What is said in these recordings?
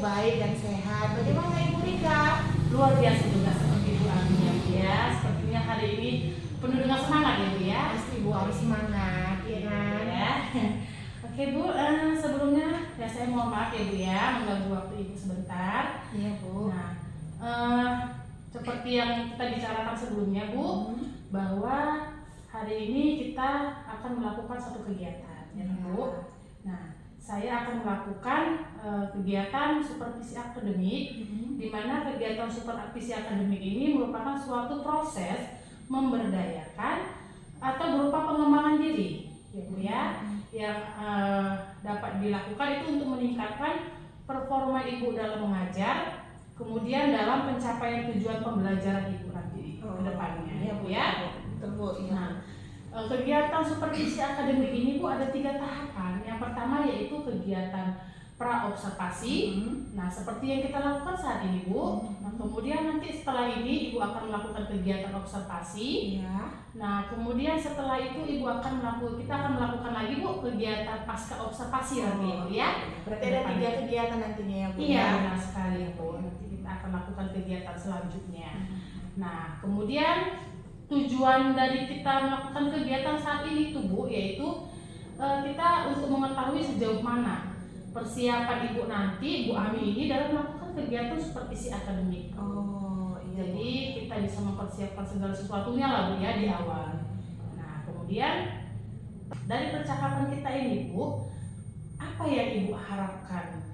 baik dan sehat. Bagaimana Ibu Rika? Luar biasa juga seperti Bu Ami ya. Sepertinya hari ini penuh dengan semangat ya Bu ya. Pasti Bu harus semangat, ya kan? Ya. Oke Bu, sebelumnya ya saya mohon maaf ya Bu ya mengganggu waktu Ibu sebentar. Iya Bu. Nah, seperti yang kita bicarakan sebelumnya Bu, bahwa hari ini kita akan melakukan satu kegiatan ya Bu. Nah, saya akan melakukan kegiatan supervisi akademik, di mana kegiatan supervisi akademik ini merupakan suatu proses memberdayakan atau berupa pengembangan diri, ya Bu ya, yang dapat dilakukan itu untuk meningkatkan performa Ibu dalam mengajar, kemudian dalam pencapaian tujuan pembelajaran Ibu nanti ke depannya, ya Bu ya. Betul Bu. Nah, kegiatan supervisi akademik ini Bu ada 3 tahapan. Yang pertama yaitu kegiatan pra-observasi. Nah, seperti yang kita lakukan saat ini Bu. Nah, kemudian nanti setelah ini Ibu akan melakukan kegiatan observasi. Ya. Nah, kemudian setelah itu kita akan melakukan lagi Bu kegiatan pasca observasi nanti Bu ya. Berarti ada 3 kegiatan nantinya ya Bu. Iya, benar sekali Bu. Nanti kita akan lakukan kegiatan selanjutnya. Nah, kemudian tujuan dari kita melakukan kegiatan saat ini tuh Bu, yaitu kita untuk mengetahui sejauh mana persiapan Ibu nanti, Bu Ami ini dalam melakukan kegiatan supervisi akademik. Oh, iya. Jadi kita bisa mempersiapkan segala sesuatunya lah Bu ya di awal. Nah, kemudian dari percakapan kita ini Bu, apa yang Ibu harapkan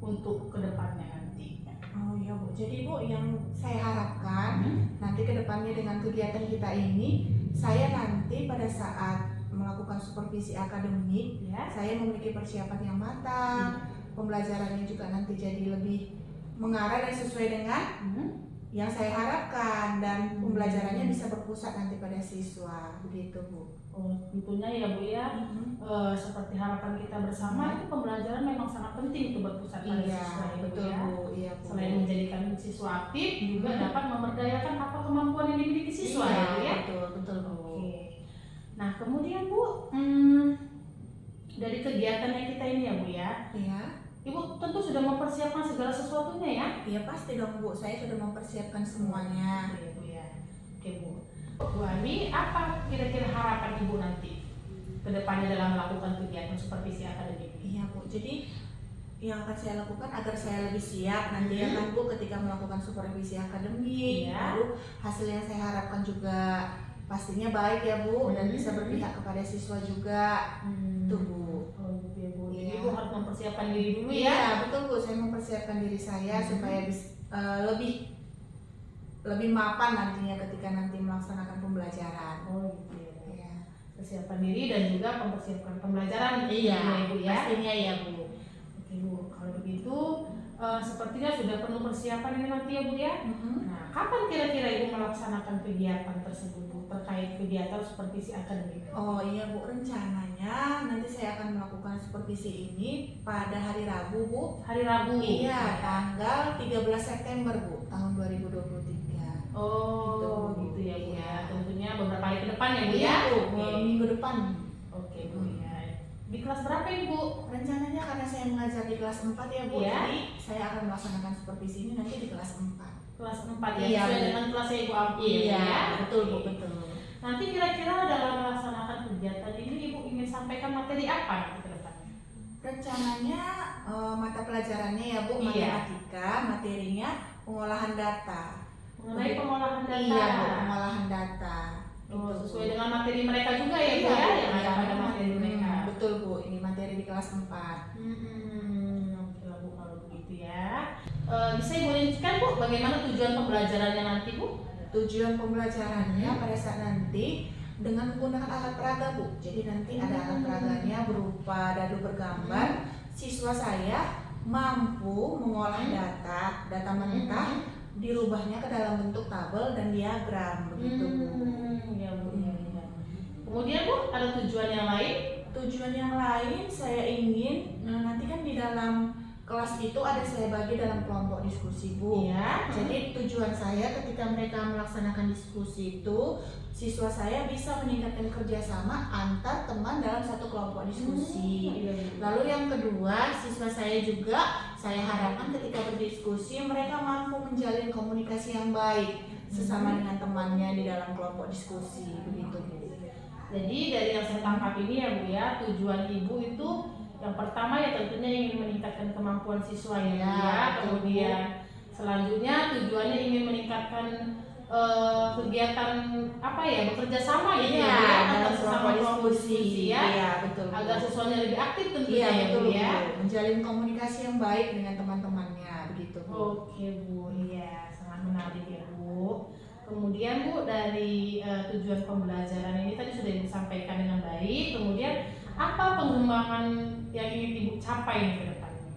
untuk kedepannya nanti? Oh iya Bu, jadi Bu yang saya harapkan nanti ke depannya dengan kegiatan kita ini, saya nanti pada saat melakukan supervisi akademik, Ya. saya memiliki persiapan yang matang, pembelajarannya juga nanti jadi lebih mengarah dan sesuai dengan yang saya harapkan, dan pembelajarannya bisa berpusat nanti pada siswa, begitu Bu. Oh, tentunya ya Bu ya. Seperti harapan kita bersama itu pembelajaran memang sangat penting untuk berpusat pada siswa ya, Bu, betul ya. Bu, iya Bu. Selain menjadikan siswa aktif, juga dapat memberdayakan apa kemampuan yang dimiliki siswa ya Bu ya. Betul Bu. Oke. Nah kemudian Bu, dari kegiatan yang kita ini ya Bu ya, Iya. Ibu tentu sudah mempersiapkan segala sesuatunya ya. Iya pasti dong Bu, saya sudah mempersiapkan semuanya. Iya Bu ya. Oke Bu. Bu Ami, apa kira-kira harapan Ibu nanti ke depannya dalam melakukan kegiatan supervisi akademik? Iya Bu, jadi yang akan saya lakukan agar saya lebih siap nanti ya kan Bu ketika melakukan supervisi akademik, Iya. lalu hasil yang saya harapkan juga pastinya baik ya Bu, dan bisa berpihak kepada siswa juga. Tuh Bu. Oh gitu ya Bu. Jadi Iya. Ibu harus mempersiapkan diri dulu ya. Iya betul Bu, saya mempersiapkan diri saya supaya lebih mapan nantinya ketika nanti melaksanakan pembelajaran. Oh gitu ya Bu. Iya. Persiapan diri dan juga mempersiapkan pembelajaran. Iya, ya, Ibu ya. pastinya ya Bu. Oke Bu, kalau begitu sepertinya sudah penuh persiapan ini nanti ya Bu ya. Nah, kapan kira-kira Ibu melaksanakan kegiatan tersebut Bu, terkait kegiatan supervisi akademik? Oh iya Bu, rencananya nanti saya akan melakukan supervisi ini pada hari Rabu Bu. Hari Rabu. Iya, tanggal 13 September Bu, tahun 2023. Oh gitu ya Bu ya. Tentunya beberapa hari ke depan ya Bu ya. Iya Bu, Oke. minggu depan. Oke Bu ya. Di kelas berapa ini Bu? Rencananya karena saya mengajar di kelas 4 ya Bu, Iya. jadi saya akan melaksanakan supervisi ini nanti di kelas 4. Kelas 4 ya, Iya, sesuai Bu. dengan kelas yang Ibu ambil ya. betul Bu, Oke. betul. Nanti kira-kira dalam melaksanakan kegiatan ini Ibu ingin sampaikan materi apa nanti ke depannya? Rencananya mata pelajarannya ya Bu, Iya. matematika, materinya pengolahan data. Mengenai pengolahan data. Iya Bu, pengolahan data. Oh, Gitu, Bu. sesuai dengan materi mereka juga ya Bu ya, yang ada pada materi mereka. Betul Bu, ini materi di kelas 4. Oke lah Bu kalau begitu ya. Bisa Ibu rinci Bu bagaimana tujuan pembelajarannya nanti Bu? Tujuan pembelajarannya pada saat nanti dengan menggunakan alat peraga Bu. Jadi nanti ada alat peraganya berupa dadu bergambar. Siswa saya mampu mengolah data mentah, dirubahnya ke dalam bentuk tabel dan diagram begitu Bu. Ya Bu. Ya. Kemudian Bu ada tujuan yang lain? Tujuan yang lain saya ingin nanti kan di dalam kelas itu ada saya bagi dalam kelompok diskusi, Bu. Iya. Jadi tujuan saya ketika mereka melaksanakan diskusi itu, siswa saya bisa meningkatkan kerjasama antar teman dalam satu kelompok diskusi. Lalu yang kedua, siswa saya juga saya harapkan ketika berdiskusi mereka mampu menjalin komunikasi yang baik sesama dengan temannya di dalam kelompok diskusi, begitu, Bu. Jadi dari yang saya tangkap ini ya Bu ya, tujuan Ibu itu yang pertama ya tentunya ingin meningkatkan kemampuan siswa ya, Bu ya. Kemudian selanjutnya tujuannya ingin meningkatkan kegiatan apa ya, bekerja sama gitu Iya, ya, dalam sesama kelompok diskusi ya. Iya, betul, Bu. Agar siswanya lebih aktif tentunya Iya, ya Bu betul, ya. Bu. Menjalin komunikasi yang baik dengan teman-temannya, begitu, Bu. Oke Bu, iya sangat menarik ya Bu. Kemudian Bu, dari tujuan pembelajaran ini tadi sudah Ibu sampaikan dengan baik. Kemudian apa pengembangan yang ingin Ibu capai nih ke depannya?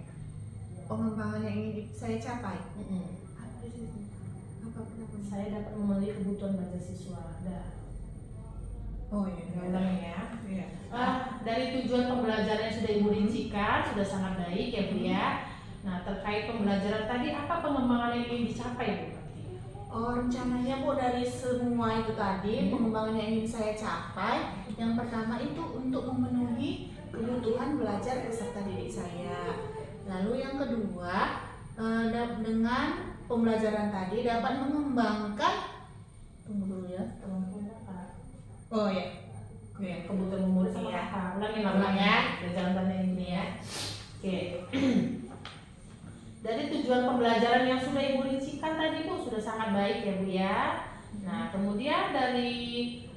Pengembangan yang ingin saya capai. Apa itu? Apa? Saya dapat memenuhi kebutuhan belajar siswa. Oh iya, Ulangi ya. Iya. Dari tujuan pembelajaran yang sudah Ibu rincikan sudah sangat baik ya Bu ya. Nah terkait pembelajaran tadi apa pengembangan yang ingin dicapai Bu? Oh, rencananya Bu dari semua itu tadi pengembangan yang ingin saya capai, yang pertama itu untuk memenuhi kebutuhan belajar peserta didik saya. Lalu yang kedua, dengan pembelajaran tadi dapat mengembangkan, tunggu dulu ya, oh ya, Kebutuhan murid sama Iya. apa? Ulangi Ulang ya. Jangan tanya ini ya. Oke. Dari tujuan pembelajaran yang sudah Ibu rincikan tadi Bu sudah sangat baik ya Bu ya. Nah kemudian dari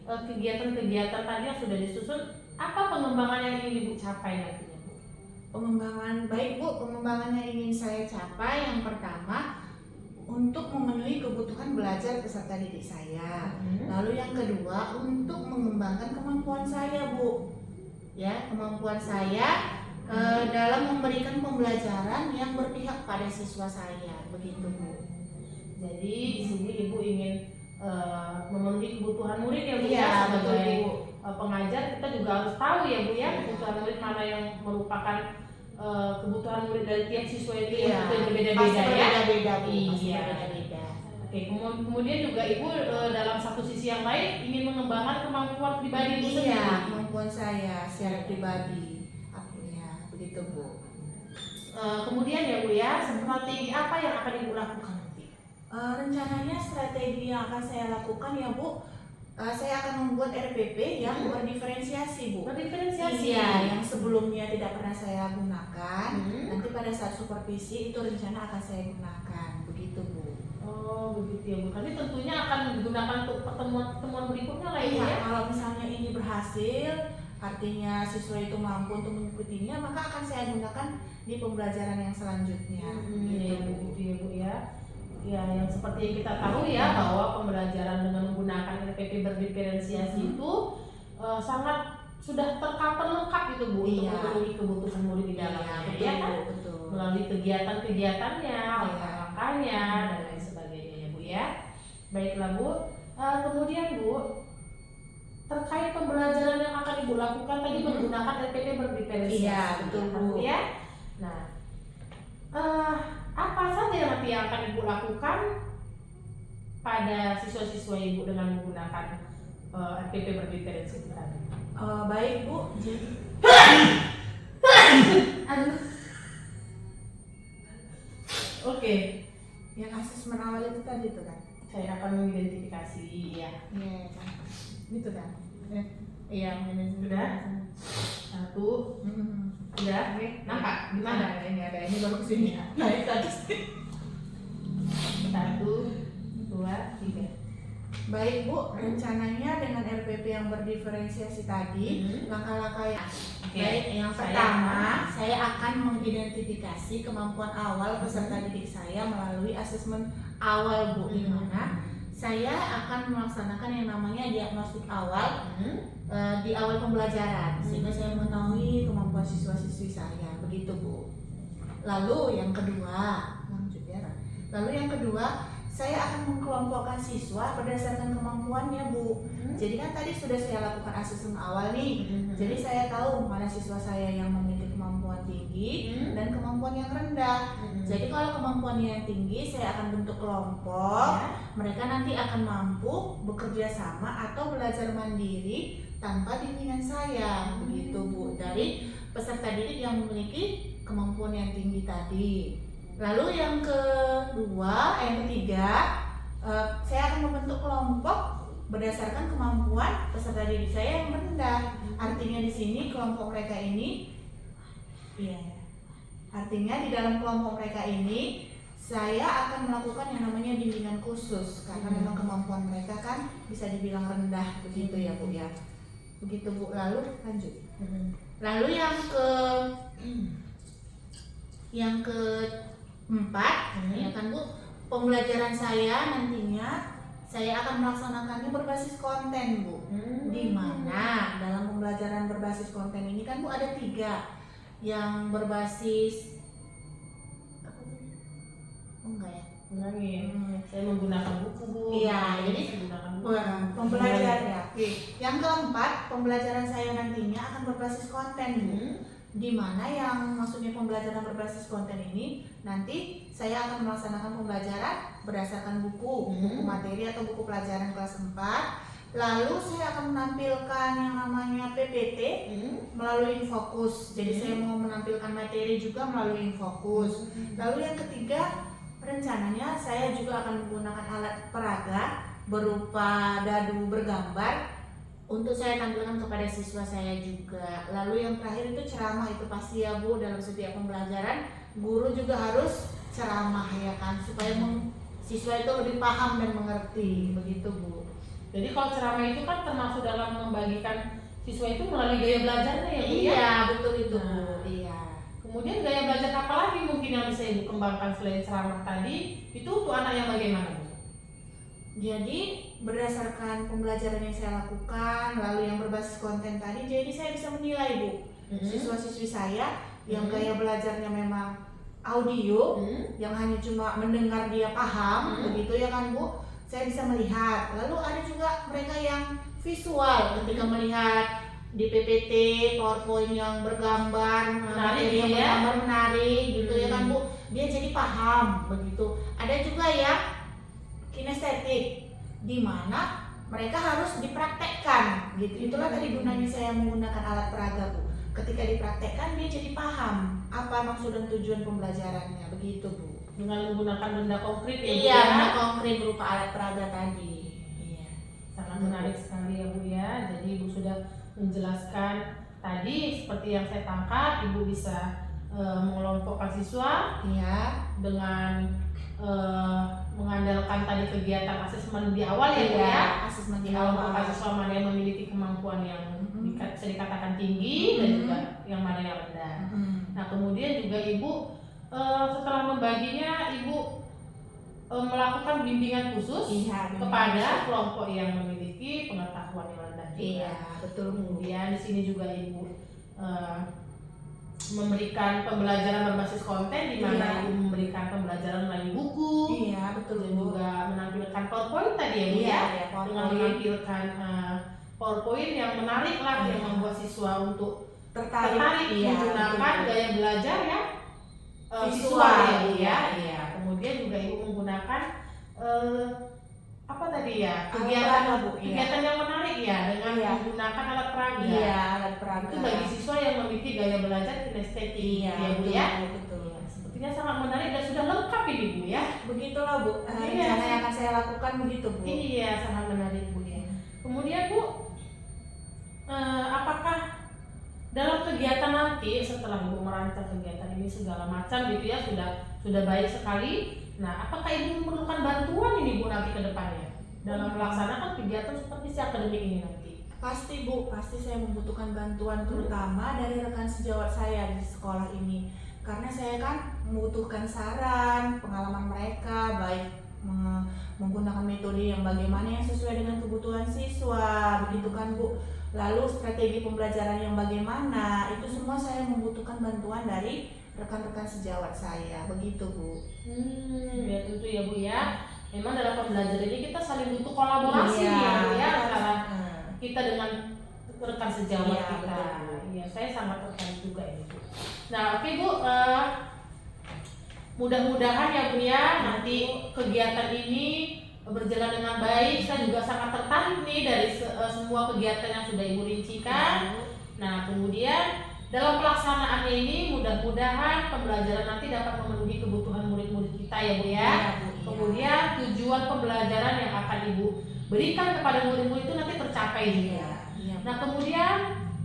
kegiatan-kegiatan tadi yang sudah disusun, apa pengembangan yang ingin Ibu capai nantinya Bu? pengembangan baik Bu, pengembangan yang ingin saya capai yang pertama untuk memenuhi kebutuhan belajar peserta didik saya. Lalu yang kedua untuk mengembangkan kemampuan saya Bu, ya kemampuan saya dalam memberikan pembelajaran yang berpihak pada siswa saya, begitu Bu. Jadi di sini Ibu ingin memenuhi kebutuhan murid ya Bu Iya, ya, betul sebagai Bu. pengajar kita juga harus tahu ya Bu ya kebutuhan murid mana yang merupakan kebutuhan murid dari tiap siswa itu yang berbeda-beda Pasti ya. berbeda-beda Bu, pasti Iya. berbeda-beda. Oke, kemudian juga Ibu dalam satu sisi yang lain ingin mengembangkan kemampuan pribadi Ibu sendiri. Iya, kemampuan saya secara pribadi. Begitu Bu. Kemudian ya Bu ya, strategi apa yang akan Ibu lakukan nanti? Rencananya strategi yang akan saya lakukan ya Bu, saya akan membuat RPP yang berdiferensiasi Bu. Berdiferensiasi. Iya, yang sebelumnya tidak pernah saya gunakan, nanti pada saat supervisi itu rencana akan saya gunakan, begitu Bu. Oh begitu ya Bu. Tapi tentunya akan digunakan untuk pertemuan-pertemuan berikutnya lah Iya, ya. kalau misalnya ini berhasil, artinya siswa itu mampu untuk mengikutinya, maka akan saya gunakan di pembelajaran yang selanjutnya. Iya begitu ya Bu ya. Ya yang seperti yang kita tahu ya bahwa pembelajaran dengan menggunakan RPP berdiferensiasi itu sangat sudah tercover lengkap itu Bu untuk memenuhi kebutuhan murid di dalamnya ya kan? Betul. Melalui kegiatan-kegiatannya, langkah-langkahnya dan lain sebagainya ya Bu ya. Baiklah Bu. Kemudian Bu, terkait pembelajaran yang akan Ibu lakukan tadi menggunakan RPP berdiferensiasi. Iya, betul Bu. Ya. Nah, apa saja yang nanti yang akan Ibu lakukan pada siswa-siswa Ibu dengan menggunakan RPP berdiferensiasi tadi? Baik Bu. Aduh. Oke. Yang asesmen awal itu tadi tuh kan? Saya akan mengidentifikasi ya. Iya kan. Gitu kan? Iya, Udah? Satu. Udah? Nampak? Gimana? Ini baru kesini ya. Naik ke atas. 1, 2, 3. Baik Bu, rencananya dengan RPP yang berdiferensiasi tadi, langkah-langkah yang baik, yang pertama saya akan mengidentifikasi kemampuan awal peserta didik saya melalui asesmen awal Bu, di mana saya akan melaksanakan yang namanya diagnostik awal di awal pembelajaran, sehingga saya mengetahui kemampuan siswa-siswi saya, begitu Bu. Lalu yang kedua, saya akan mengkelompokkan siswa berdasarkan kemampuannya Bu. Jadi kan tadi sudah saya lakukan asesmen awal nih. Jadi saya tahu mana siswa saya yang memiliki kemampuan tinggi dan kemampuan yang yang rendah. Jadi kalau kemampuannya yang tinggi, saya akan bentuk kelompok. Mereka nanti akan mampu bekerja sama atau belajar mandiri tanpa bimbingan saya, begitu Bu. Dari peserta didik yang memiliki kemampuan yang tinggi tadi. Lalu yang ketiga, saya akan membentuk kelompok berdasarkan kemampuan peserta didik saya yang rendah. Artinya di sini kelompok mereka ini, artinya di dalam kelompok mereka ini saya akan melakukan yang namanya bimbingan khusus karena memang kemampuan mereka kan bisa dibilang rendah, begitu ya Bu ya. Begitu Bu. Lalu lanjut. Lalu yang keempat, ya kan Bu, pembelajaran saya nantinya saya akan melaksanakannya berbasis konten Bu. Di mana dalam pembelajaran berbasis konten ini kan Bu ada 3 yang berbasis saya menggunakan buku Bu. Iya, jadi pembelajaran ya. Yang keempat, pembelajaran saya nantinya akan berbasis konten Bu. Di mana yang maksudnya pembelajaran berbasis konten ini nanti saya akan melaksanakan pembelajaran berdasarkan buku materi atau buku pelajaran kelas 4. Lalu saya akan menampilkan yang namanya PPT melalui Infokus. Jadi saya mau menampilkan materi juga melalui Infokus. Lalu yang ketiga, rencananya saya juga akan menggunakan alat peraga berupa dadu bergambar untuk saya tampilkan kepada siswa saya juga. Lalu yang terakhir itu ceramah, itu pasti ya Bu, dalam setiap pembelajaran guru juga harus ceramah ya kan, supaya siswa itu lebih paham dan mengerti, begitu Bu. Jadi kalau ceramah itu kan termasuk dalam membagikan siswa itu melalui gaya belajarnya ya Bu? Iya, betul itu Bu. Iya. Kemudian gaya belajar apa lagi mungkin yang bisa Ibu kembangkan selain ceramah tadi? Itu untuk anak yang bagaimana Bu? Jadi berdasarkan pembelajaran yang saya lakukan, lalu yang berbasis konten tadi, jadi saya bisa menilai Bu, siswa-siswi saya yang gaya belajarnya memang audio, yang hanya cuma mendengar dia paham, begitu ya kan Bu, saya bisa melihat. Lalu ada juga mereka yang visual, ketika melihat di PPT, PowerPoint yang bergambar, materi yang bergambar menarik, gitu ya kan Bu, dia jadi paham, begitu. Ada juga yang kinestetik, di mana mereka harus dipraktekkan gitu. Itulah tadi gunanya saya menggunakan alat peraga Bu. Ketika dipraktekkan dia jadi paham apa maksud dan tujuan pembelajarannya, begitu Bu. Dengan menggunakan benda konkret ya Bu? Iya, benda konkret berupa alat peraga tadi. Iya. Sangat menarik sekali ya Bu ya. Jadi Ibu sudah menjelaskan tadi seperti yang saya tangkap, Ibu bisa mengelompokkan siswa dengan mengandalkan tadi kegiatan asesmen di awal ya Bu ya. Asesmen di awal. Siswa mana yang memiliki kemampuan yang bisa dikatakan tinggi dan juga yang mana yang rendah. Nah kemudian juga Ibu setelah membaginya Ibu melakukan bimbingan khusus kepada kelompok yang memiliki pengetahuan yang rendah juga. Iya, betul. Kemudian di sini juga Ibu memberikan pembelajaran berbasis konten di mana Ibu memberikan pembelajaran melalui buku. Iya, betul. Dan juga menampilkan PowerPoint tadi ya Bu ya. Dengan menampilkan PowerPoint yang menarik lah yang membuat siswa untuk tertarik menggunakan gaya belajar ya visual ya Bu ya. Iya. Kemudian juga Ibu menggunakan apa tadi ya, kegiatan yang menarik ya dengan menggunakan alat peraga. Iya, alat peraga. Itu bagi siswa yang memiliki gaya belajar kinestetik ya Bu ya. Betul. Sepertinya sangat menarik dan sudah lengkap ini Bu ya. Begitulah Bu, rencana yang akan saya lakukan begitu Bu. Iya, sangat menarik Bu ya. Kemudian Bu, apakah dalam kegiatan nanti setelah Ibu merancang kegiatan ini segala macam gitu ya sudah baik sekali. Nah, apakah Ibu memerlukan bantuan ini Bu nanti ke depannya dalam melaksanakan kegiatan seperti si akademik ini nanti? Pasti Bu, pasti saya membutuhkan bantuan terutama dari rekan sejawat saya di sekolah ini. Karena saya kan membutuhkan saran, pengalaman mereka, baik menggunakan metode yang bagaimana yang sesuai dengan kebutuhan siswa, begitu kan Bu. Lalu strategi pembelajaran yang bagaimana, itu semua saya membutuhkan bantuan dari rekan-rekan sejawat saya, begitu Bu. Ya tentu ya Bu ya. Memang dalam pembelajaran ini kita saling butuh kolaborasi ya Bu ya antara kita dengan rekan sejawat kita. Iya, saya sangat tertarik juga ini Bu. Nah oke Bu, mudah-mudahan ya Bu ya nanti kegiatan ini berjalan dengan baik. Saya juga sangat tertarik nih dari semua kegiatan yang sudah Ibu rincikan. Nah, kemudian dalam pelaksanaannya ini mudah-mudahan pembelajaran nanti dapat memenuhi kebutuhan murid-murid kita ya Bu ya. Kemudian tujuan pembelajaran yang akan Ibu berikan kepada murid-murid itu nanti tercapai juga. Nah, kemudian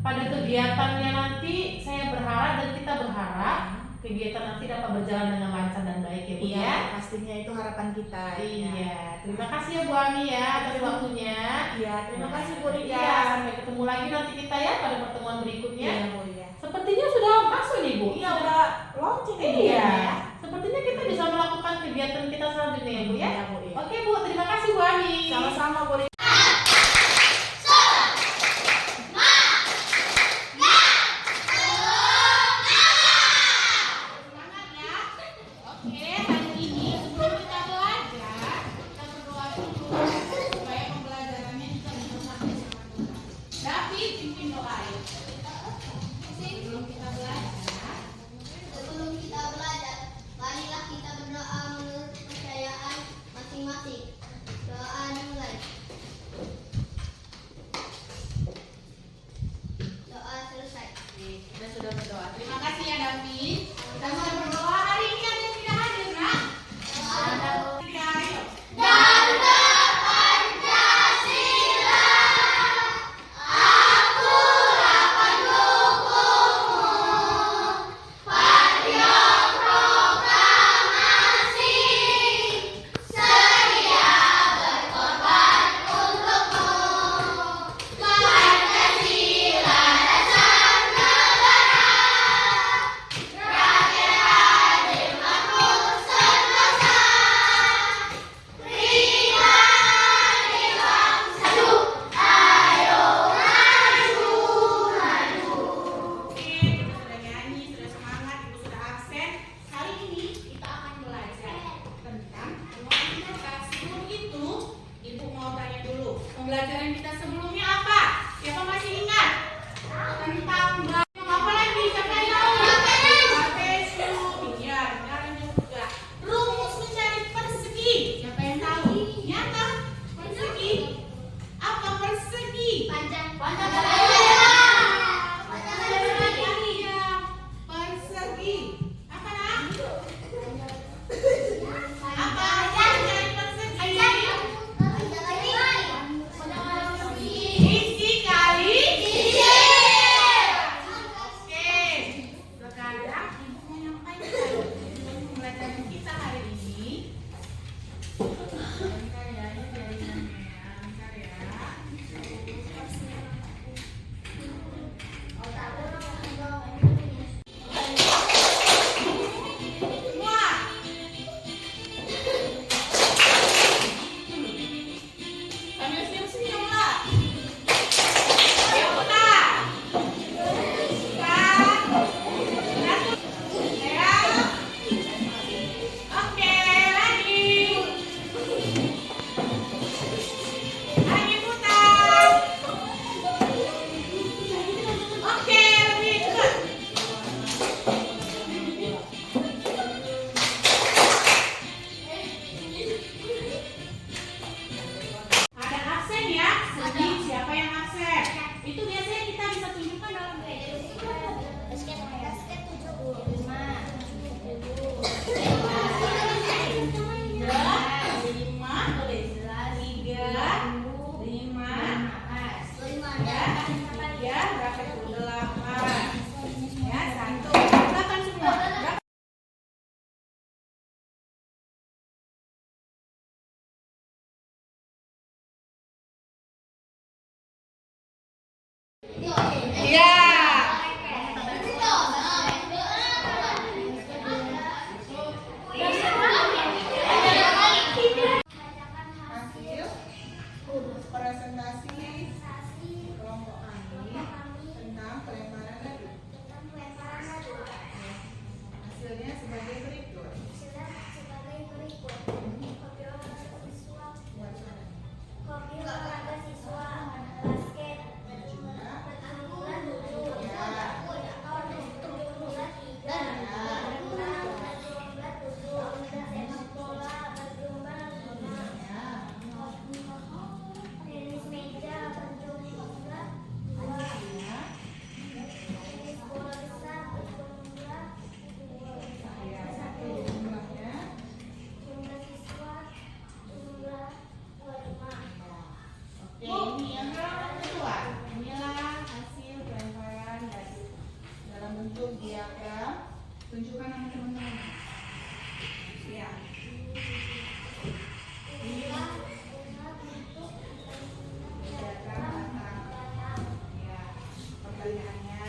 pada kegiatannya nanti saya berharap dan kita berharap kegiatan nanti dapat berjalan dengan lancar dan baik ya Bu ya. Pastinya itu harapan kita. Iya. Terima kasih ya Bu Ani ya atas waktunya. Iya, terima kasih Bu Rika. Iya, sampai ketemu lagi nanti kita ya pada pertemuan berikutnya. Iya Bu ya. Sepertinya sudah masuk nih Bu. Iya, udah launching ini Iya. ya. Sepertinya kita bisa melakukan kegiatan kita selanjutnya ya Bu ya. Iya, Bu, iya. Oke Bu, terima kasih Bu Ani. Sama-sama Bu Rika. Sebelum kita belajar, marilah kita berdoa menurut kepercayaan masing-masing. Doa dimulai. Doa selesai. Kita sudah berdoa. Terima kasih ya David. Kita sudah berdoa. Hari ini ada yang tidak hadir, nak? Ada. Ayo. Ganda Pancasila, akulah pendukungmu. Patriot proklamasi, sedia berkorban untukmu. Pancasila dasar negara, rakyat adil makmur sentosa. Prima di bangsa, ayo maju, maju. Oke, kita sudah nyanyi, sudah semangat, Ibu sudah absen. Hari ini kita akan belajar tentang ruang. Sebelum itu, Ibu mau tanya dulu, pembelajaran kita sebelumnya apa? Siapa masih ingat? Tentang apa lagi? Siapa yang tahu? Trapezium. Iya, benar juga. Rumus mencari persegi. Siapa yang tahu? Nyata. Persegi. Apa persegi? Pancasila. Iya, persegi. Apa nak? Apa mencari persegi? Isi kali. Oke, sekarang Ibu menyampaikan pembelajaran kita hari ini. Bentar ya, ini jaringannya. Bentar ya. Semua. Sambil senyum-senyum lah. Ayo putar. Ya. Oke, lagi. Lagi putar. Oke, lebih cepat. Ada aksen ya? Jadi siapa yang aksen? Itu biasanya kita bisa tunjukkan dalam lima, tiga, lima, ya, berapa itu? 8. Ya, 1. 8 semua. Berapa? Iya. Hasil presentasi kelompok kami tentang pelemparan dadu. Hasilnya sebagai berikut. Buat sana. Kopi olahraga siswa basket. sama teman-teman. Ya. Diagram batang. Ya. Pertanyaannya.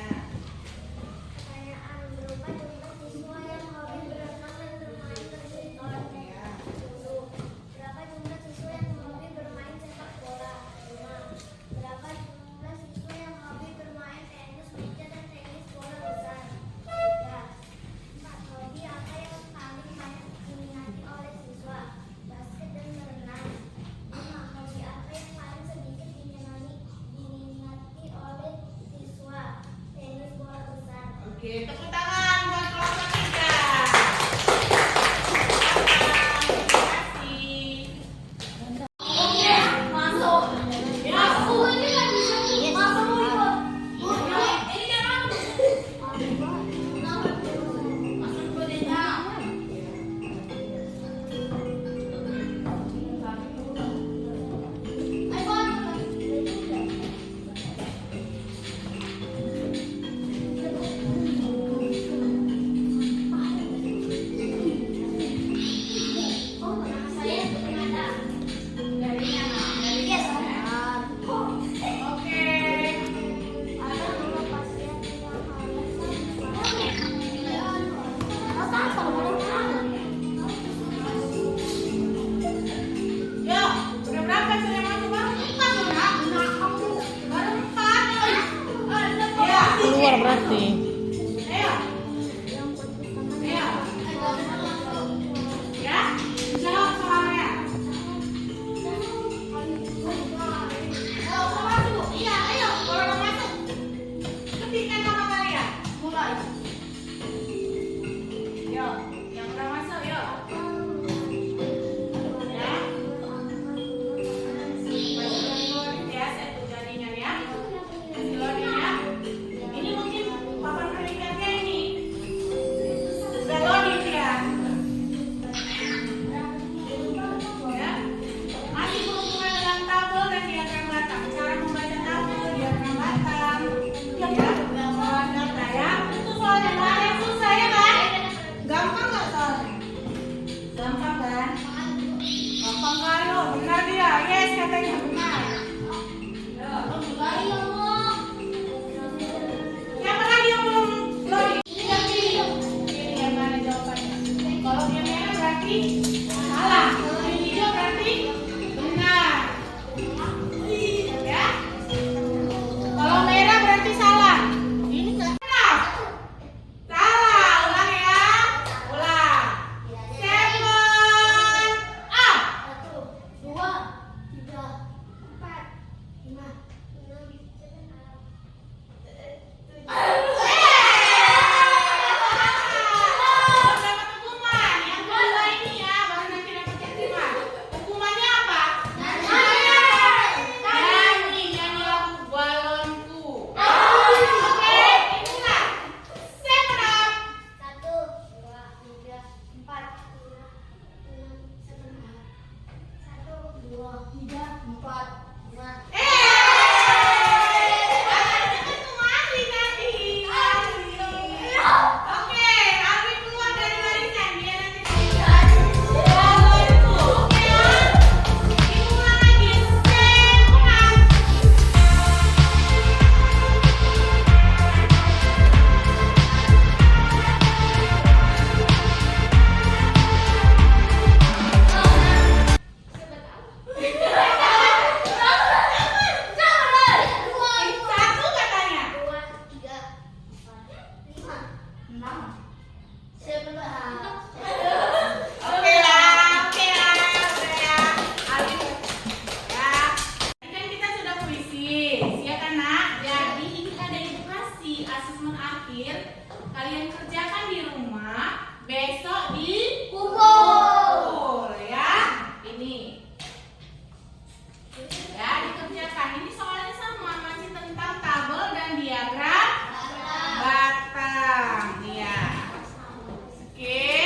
Pertanyaan berupa jumlah siswa yang hobi berenang dan bermain badminton. Ya. 1. Berapa jumlah siswa yang hobi bermain sepak bola? 5. Berapa jumlah siswa yang hobi bermain tenis meja dan tenis bola besar? 3. 4. Hobi apa yang paling banyak diminati oleh siswa? Basket dan berenang. 5. Hobi apa yang paling sedikit diminati oleh siswa? Tenis bola besar. Oke, tepuk tangan buat kelompok 3. Yuk, udah berapa tuh yang masuk? Baru 4 loh, Nak. Baru 4. Ya. Keluar berarti. Ayo. Ayo. Ya. Jawab soalnya. Udah masuk. Iya, ayo. Kalau udah masuk. Ketikkan nama kalian. Mulai. Yuk, yang udah masuk, yuk. Ya. Ya, satu jaringan ya. Silonnya ya. Ini mungkin papan predikatnya ini. Udah loading ya. Ya. Masih berhubungan dengan tabel dan diagram batang. Cara membaca tabel, diagram batang. Ya. Soal data ya. Itu soalnya nggak ada yang susah ya kan? Gampang nggak soalnya? Gampang kan? Gampang kali, benar dia. Yes, katanya benar. Siapa lagi yang belum loading? Ini yang mana jawabannya? Kalau dia merah berarti salah. Kalau yang hijau berarti benar. Ya? Kalau merah berarti salah. Ini enggak benar. Salah. Ulang ya. Ulang. 7 up. 1, 2, 3, 4, 5, 6, 7. Dapat hukuman. Yang kedua ini ya, baru nanti dapat hukuman. Hukumannya apa? Nyanyi lagu balonku. Oke, inilah. 7 up. 1, 2, 3, 4, 5, 6, 7. 1, 2, 3, 4, 5. Jangan semua ahli tadi. Oke, Alvin keluar dari barisan. Dia nanti balonku. Oke ya? Diulang lagi. 1 katanya. 2, 3, 4, 5, 6, 11. Oke lah, udah ya. Alvin, ya. Tadi kan kita sudah puisi, ya kan nak? Jadi ini ada edukasi asesmen akhir. Kalian kerjakan di rumah, besok di kumpul, ya. Ini, ya dikerjakan. Ini soalnya sama, masih tentang tabel dan diagram batang, ya. Oke.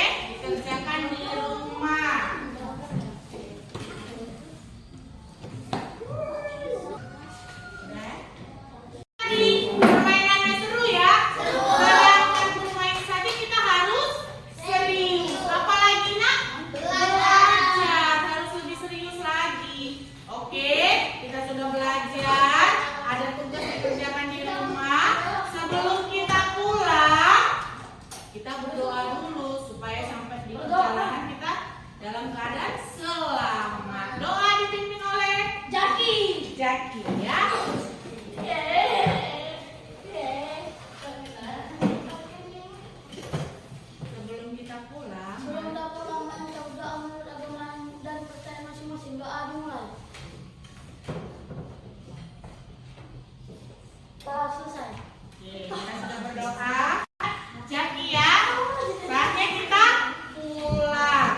dalam keadaan selamat. Doa dipimpin oleh Jaki. Jaki ya. Sebelum kita pulang, Sebelum kita pulang mengucap doa menurut agama dan percaya masing-masing, doa dimulai. Doa selesai. kita sudah berdoa. Jaki ya. Saatnya kita pulang.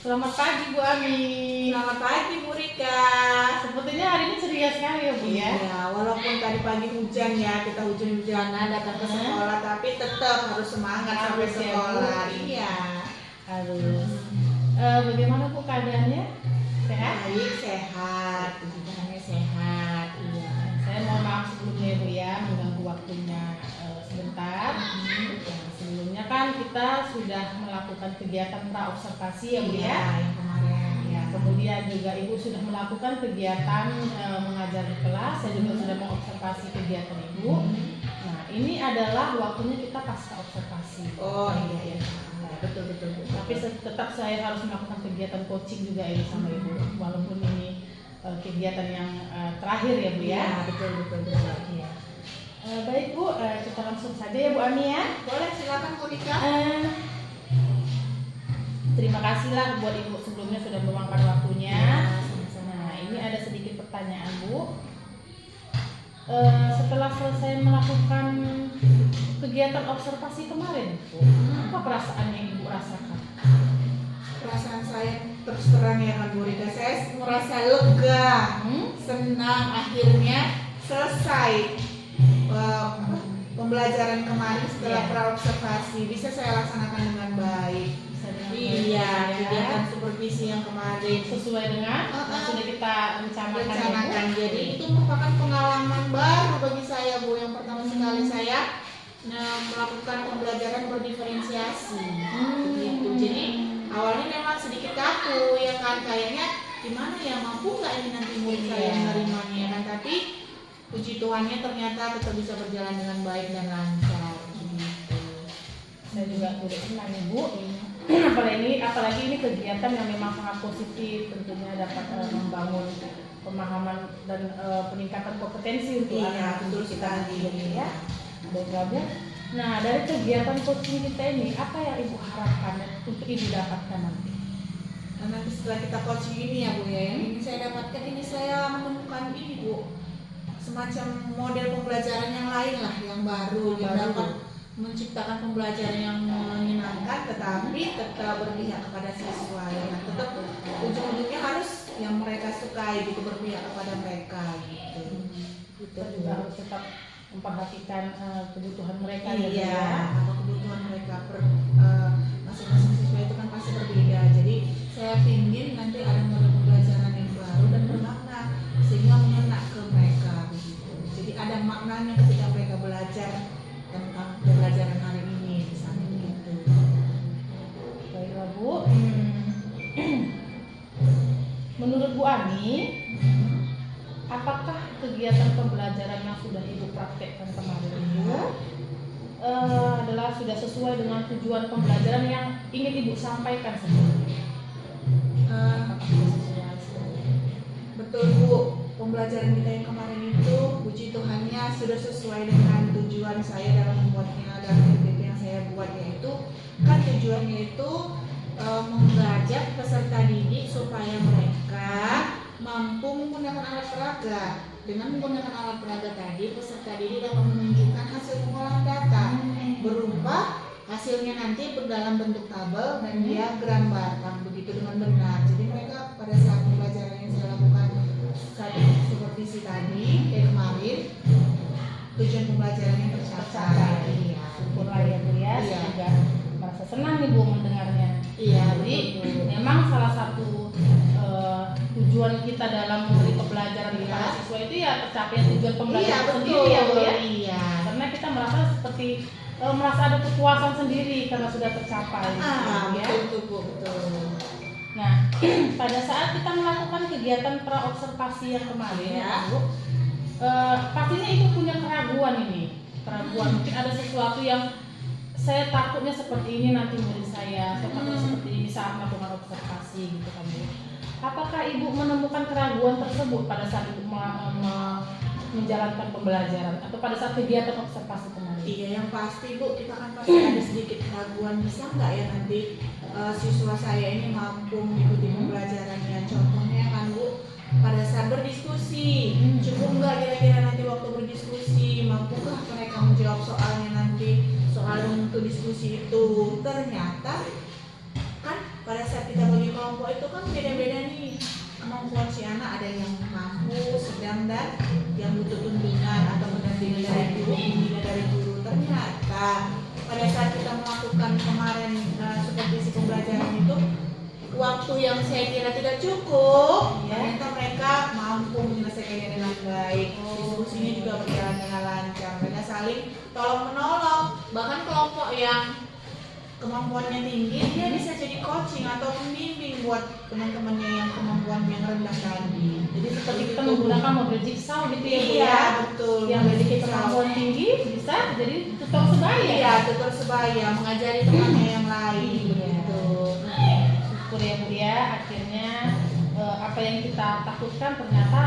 Selamat pagi Bu Ami. Selamat pagi Bu Rika. Sepertinya hari ini ceria sekali ya Bu ya. Iya, walaupun tadi pagi hujan ya, kita hujan-hujanan datang ke sekolah, tapi tetap harus semangat sampai Harus ya, sekolah. Bu. Iya. Harus. Bagaimana Bu keadaannya? Sehat? Baik, sehat. Puji Tuhannya sehat. Iya. Saya mohon maaf sebelumnya Bu ya, mengganggu waktunya sebentar. Ya, sebelumnya kan kita sudah melakukan kegiatan praobservasi ya Bu Iya, ya. yang kemarin. Ya, kemudian juga Ibu sudah melakukan kegiatan mengajar di kelas. Saya juga sudah mengobservasi kegiatan Ibu. Nah, ini adalah waktunya kita pasca observasi. Oh iya, iya. Betul. Tapi tetap saya harus melakukan kegiatan coaching juga ini sama Ibu, walaupun ini kegiatan yang terakhir ya Bu ya. Iya, betul. Iya. Baik Bu, kita langsung saja ya Bu Ami ya. Boleh, silakan Bu Rika. Terima kasihlah buat Ibu sebelumnya sudah meluangkan waktunya. Nah, ini ada sedikit pertanyaan Bu. Setelah selesai melakukan kegiatan observasi kemarin, Bu, apa perasaan yang Ibu rasakan? Perasaan saya terus terang ya Kan Bu Rika, saya merasa lega, senang akhirnya selesai pembelajaran kemarin setelah Iya. praobservasi bisa saya laksanakan dengan baik. Iya, kegiatan supervisi yang kemarin Sesuai dengan yang sudah kita rencanakan. rencanakan. Ya, Bu? Jadi itu merupakan pengalaman baru bagi saya Bu, yang pertama sekali saya melakukan pembelajaran berdiferensiasi. Begitu. Jadi awalnya memang sedikit kaku ya kan, kayaknya gimana ya, mampu nggak ini nanti murid saya Iya. menerimanya ya kan, tapi puji Tuhannya ternyata tetap bisa berjalan dengan baik dan lancar. Begitu. Saya juga turut senang Ibu. Apalagi ini kegiatan yang memang sangat positif, tentunya dapat membangun pemahaman dan peningkatan kompetensi untuk Iya, anak betul kita sekali. nanti ya. Baiklah Bu. Nah, dari kegiatan coaching kita ini, apa yang Ibu harapkan untuk Ibu dapatkan nanti? Nah, nanti setelah kita coaching ini ya Bu ya, yang ini saya dapatkan, ini saya menemukan ini Bu, semacam model pembelajaran yang lain lah, yang baru, Yang yang baru. dapat menciptakan pembelajaran yang menyenangkan, tetapi tetap berpihak kepada siswa ya kan? Tetap ujung-ujungnya harus yang mereka sukai gitu, berpihak kepada mereka gitu. Gitu, Kita Bu. juga harus tetap memperhatikan kebutuhan mereka ya, Bu, Iya, ya. apa kebutuhan mereka masing-masing siswa itu kan pasti berbeda. Jadi saya ingin nanti ada model pembelajaran yang baru dan bermakna sehingga mengena ke mereka begitu. Jadi ada maknanya ketika mereka belajar tentang pembelajaran hari ini misalnya begitu. Baiklah Bu. Menurut Bu Ani, apakah kegiatan pembelajaran yang sudah Ibu praktekkan kemarin itu adalah sudah sesuai dengan tujuan pembelajaran yang ingin Ibu sampaikan sebelumnya? Apakah sudah sesuai? Betul Bu, pembelajaran kita yang kemarin itu puji Tuhannya sudah sesuai dengan tujuan saya dalam membuatnya dan PPT yang saya buat, yaitu kan tujuannya itu mengajak peserta didik supaya mereka mampu menggunakan alat peraga. Dengan menggunakan alat peraga tadi, peserta didik dapat menunjukkan hasil pengolahan data berupa hasilnya nanti dalam bentuk tabel dan diagram batang begitu dengan benar. Jadi mereka pada saat pembelajaran yang saya lakukan saat supervisi tadi kemarin, tujuan pembelajarannya tercapai. Iya. Syukurlah ya Bu ya, Iya. juga merasa senang nih Bu mendengarnya. Iya, Jadi betul. memang salah satu tujuan kita dalam memberi pembelajaran Iya. kepada siswa itu ya tercapai tujuan Iya, pembelajaran betul. sendiri ya Bu ya. Iya. Karena kita merasa seperti merasa ada kepuasan sendiri karena sudah tercapai. Ah, ya. betul Bu, betul. Nah, pada saat kita melakukan kegiatan praobservasi yang kemarin, Ya. Bu, pastinya itu punya keraguan ini. Keraguan, mungkin ada sesuatu yang saya takutnya seperti ini nanti menjadi saya takutnya seperti ini saat melakukan observasi gitu kan Bu. Apakah Ibu menemukan keraguan tersebut pada saat Ibu menjalankan pembelajaran atau pada saat kegiatan observasi kemarin? Iya, yang pasti Bu, kita kan pasti ada sedikit keraguan, bisa nggak ya nanti siswa saya ini mampu mengikuti pembelajarannya. Contohnya kan Bu, pada saat berdiskusi, cukup nggak kira-kira nanti waktu berdiskusi, mampukah mereka menjawab soalnya nanti, soal untuk diskusi itu. Ternyata kan pada saat kita bagi kelompok itu kan beda-beda nih kemampuan si anak, ada yang mampu, sedang, dan yang butuh bimbingan atau pendampingan dari guru. Ternyata pada saat kita melakukan kemarin seperti si pembelajaran itu, waktu yang saya kira tidak cukup, ternyata mereka mampu menyelesaikannya dengan baik. Diskusinya juga berjalan dengan lancar, mereka saling tolong menolong. Bahkan kelompok yang kemampuannya tinggi, dia bisa jadi coaching atau pembimbing buat teman-temannya yang kemampuannya rendah tadi. Jadi seperti kita menggunakan model jigsaw gitu ya Bu Iya, ya. betul. Yang memiliki kemampuan tinggi bisa jadi tutor sebaya. Iya, tutor sebaya, mengajari temannya yang lain begitu. Syukur ya Bu ya, akhirnya apa yang kita takutkan ternyata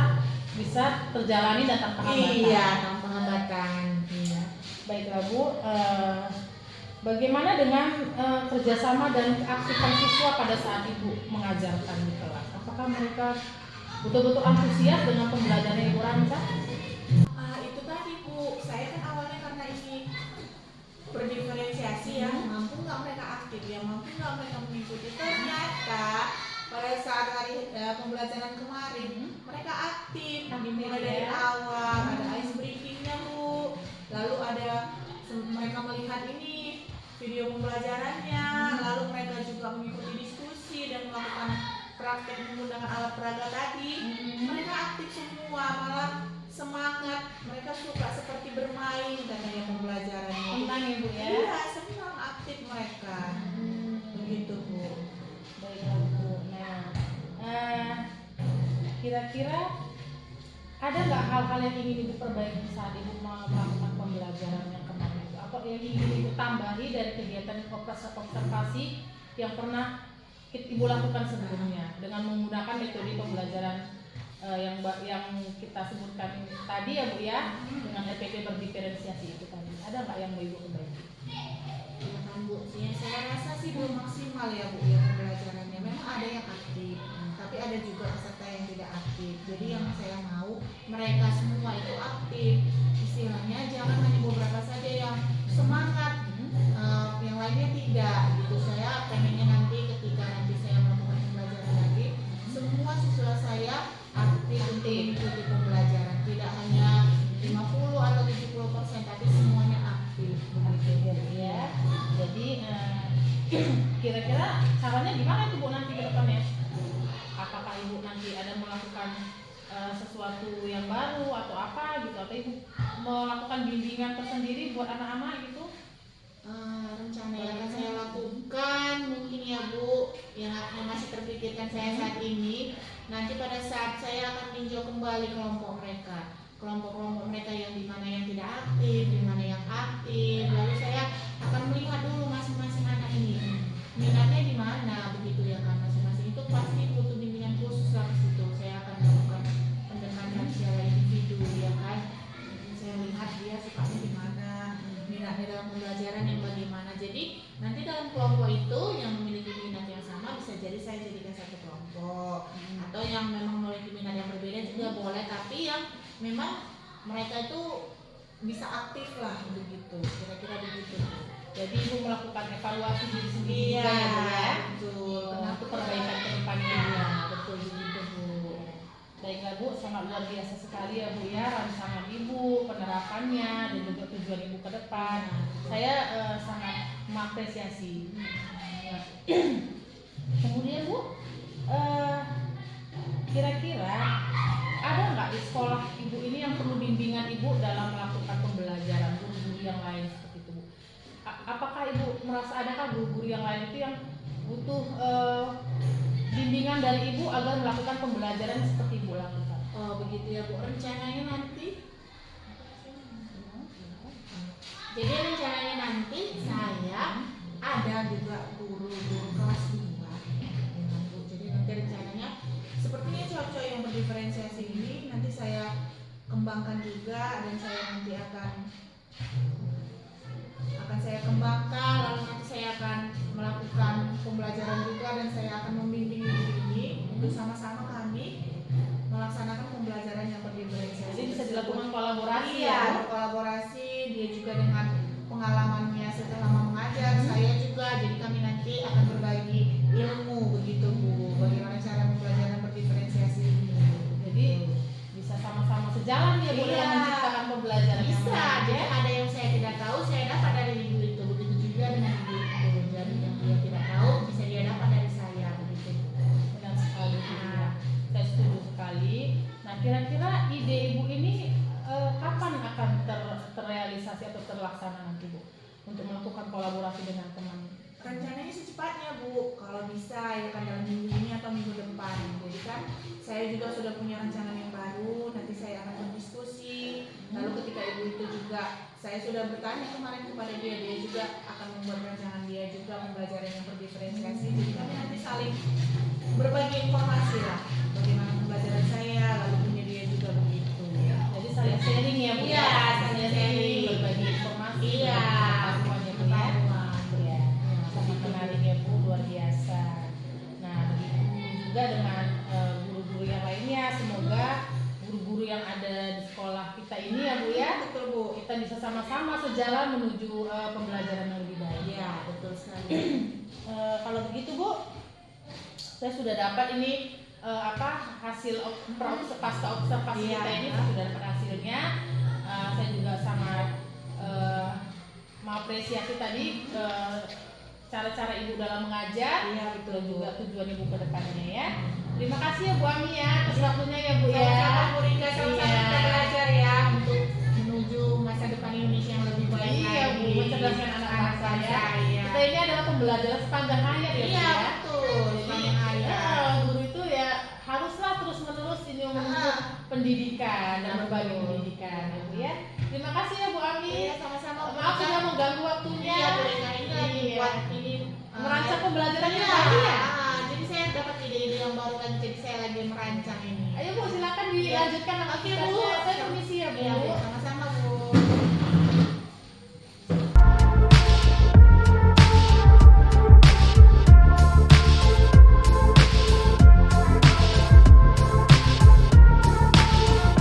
bisa terjalani dan tanpa hambatan. Iya, tanpa hambatan. Iya. Baiklah Bu, bagaimana dengan kerjasama dan keaktifan siswa pada saat Ibu mengajarkan di kelas? Apakah mereka betul-betul antusias dengan pembelajaran yang Ibu rancang? Itu tadi Bu, saya kan awalnya karena ini berdiferensiasi ya, mampu nggak mereka aktif ya, mampu nggak mereka mengikuti. Ternyata pada saat hari pembelajaran kemarin mereka aktif, dimulai dari awal, ada ice breakingnya Bu, lalu ada mereka melihat ini video pembelajarannya, lalu mereka juga mengikuti diskusi dan melakukan praktek menggunakan alat peraga tadi. Mereka aktif semua, malah semangat, mereka suka seperti bermain katanya pembelajarannya. Senang ya Bu ya? Iya, senang, aktif mereka. Begitu Bu. Baiklah Bu. Nah, kira-kira ada nggak hal-hal yang ingin Ibu perbaiki saat Ibu melakukan pembelajaran yang kemarin itu? Apa yang ingin Ibu tambahi dari kegiatan observasi yang pernah Ibu lakukan sebelumnya dengan menggunakan metode pembelajaran yang kita sebutkan tadi ya Bu ya, dengan EPP berdiferensiasi itu tadi? Ada nggak yang mau Ibu perbaiki? Ya kan Bu, ya, saya rasa sih belum maksimal ya Bu ya pembelajarannya. Memang ada yang aktif, tapi ada juga peserta yang tidak aktif. Jadi yang saya mau mereka semua itu aktif. Istilahnya jangan hanya beberapa saja yang semangat, yang lainnya tidak. Gitu. Saya pengennya nanti ketika nanti saya melakukan pembelajaran lagi, semua siswa saya aktif untuk mengikuti pembelajaran. Tidak hanya 50 atau 70%, tapi semuanya aktif. Begitu ya. Jadi kira-kira caranya gimana tuh Bu nanti ke depannya? Apakah Ibu nanti ada melakukan sesuatu yang baru atau apa gitu, atau Ibu melakukan bimbingan tersendiri buat anak-anak gitu? Rencana yang akan saya lakukan mungkin ya Bu, yang masih terpikirkan saya saat ini, nanti pada saat saya akan tinjau kembali kelompok mereka, kelompok-kelompok mereka yang di mana yang tidak aktif, di mana yang aktif, lalu saya akan melihat dulu masing-masing anak ini minatnya di mana begitu ya kan, masing-masing itu pasti butuh bimbingan khusus lah ke situ. Saya akan melakukan pendekatan secara individu ya kan, saya lihat dia sukanya di mana, minatnya dalam pembelajaran yang bagaimana. Jadi nanti dalam kelompok itu yang memiliki minat yang sama bisa jadi saya jadikan satu kelompok, atau yang memang memiliki minat yang berbeda juga boleh, tapi yang memang mereka itu bisa aktif lah begitu, kira-kira begitu. Jadi Ibu melakukan evaluasi diri sendiri Iya, juga ya Bu ya, betul. untuk perbaikan ke depannya. Iya, betul begitu Bu. Baiklah Bu, sangat luar biasa sekali ya Bu ya rancangan Ibu, penerapannya dan juga tujuan Ibu ke depan. Saya sangat mengapresiasi. Kemudian Bu, kira-kira ada nggak di sekolah Ibu ini yang perlu bimbingan Ibu dalam melakukan pembelajaran, guru-guru yang lain seperti itu Bu? Apakah Ibu merasa adakah guru-guru yang lain itu yang butuh bimbingan dari Ibu agar melakukan pembelajaran seperti Ibu lakukan. Oh begitu ya Bu, rencananya nanti jadi rencananya nanti saya ada juga guru-guru kelas 2 ya, Bu. Jadi nanti rencananya sepertinya cowok-cowok yang berdiferensiasi ini nanti saya kembangkan juga, dan saya nanti akan saya kembangkan, lalu nanti saya akan melakukan pembelajaran juga, dan saya akan membimbing ibu ini untuk sama-sama kami melaksanakan pembelajaran yang berdiferensiasi. Jadi bisa dilakukan kolaborasi Iya, ya. berkolaborasi, dia juga dengan pengalamannya setelah mengajar, saya juga, jadi kami nanti akan berbagi ilmu begitu Bu, bagaimana cara pembelajaran berdiferensiasi ini. Jadi bisa sama-sama sejalan ya Bu Iya. dalam menciptakan pembelajaran yang Bisa, menarik, jadi ya. ada yang saya tidak tahu, saya dapat dari ibu itu, begitu juga dengan ibu itu. Jadi yang dia tidak tahu bisa dia dapat dari saya begitu. Benar sekali Bu, ya. Saya setuju sekali. Nah kira-kira ide Ibu ini kapan akan terrealisasi atau terlaksana nanti Bu untuk melakukan kolaborasi dengan teman? Rencananya secepatnya Bu, kalau bisa ya kan dalam minggu ini atau minggu depan. Jadi kan saya juga sudah punya rencana yang baru, nanti saya akan berdiskusi. Lalu ketika ibu itu juga, saya sudah bertanya kemarin kepada dia, dia juga akan membuat rancangan dia juga pembelajaran yang berdiferensiasi. Jadi kami nanti saling berbagi informasi lah, bagaimana pembelajaran saya, lalu punya dia juga begitu. Jadi saling sharing ya Bu? Iya, ya? saling sharing. Berbagi informasi. Iya, Pengetahuan ya Bu ya. pengetahuan. Ya, sangat menarik ya Bu, luar biasa. Nah, begitu juga dengan guru-guru yang lainnya. Semoga guru-guru yang ada di sekolah kita ini ya Bu ya, Betul Bu. kita bisa sama-sama sejalan menuju pembelajaran yang lebih baik. Iya, betul sekali. Kalau begitu Bu, saya sudah dapat ini hasil pasca observasi Iya. kita ini, saya sudah dapat hasilnya. Saya juga sangat mengapresiasi tadi cara-cara Ibu dalam mengajar, Iya, betul dan Bu. juga tujuan Ibu ke depannya ya. Terima kasih ya Bu Ami ya atas waktunya ya Bu ya. Sama-sama Bu Rika, sama-sama Iya. kita belajar ya untuk menuju masa depan Indonesia yang lebih baik Iya Bu, lagi. mencerdaskan anak bangsa ya. Iya. Kita ini adalah pembelajaran sepanjang hayat ya Bu Iya, ya. betul. Sepanjang hayat. Guru itu ya haruslah terus-menerus ini menuju pendidikan dan berbagi pendidikan ya Bu ya. Terima kasih ya Bu Ami. Iya, sama-sama Bu Maaf Rika. sudah mengganggu waktunya. Iya, Bu Rika, ini lagi Iya. buat ini Merancang pembelajaran yang iya, baru ya. jadi saya dapat ide-ide yang baru kan, jadi saya lagi merancang ini. Ayo Bu silakan dilanjutkan Oke, Bu. aktivitasnya. Saya permisi ya Bu. Iya, Bu, sama-sama.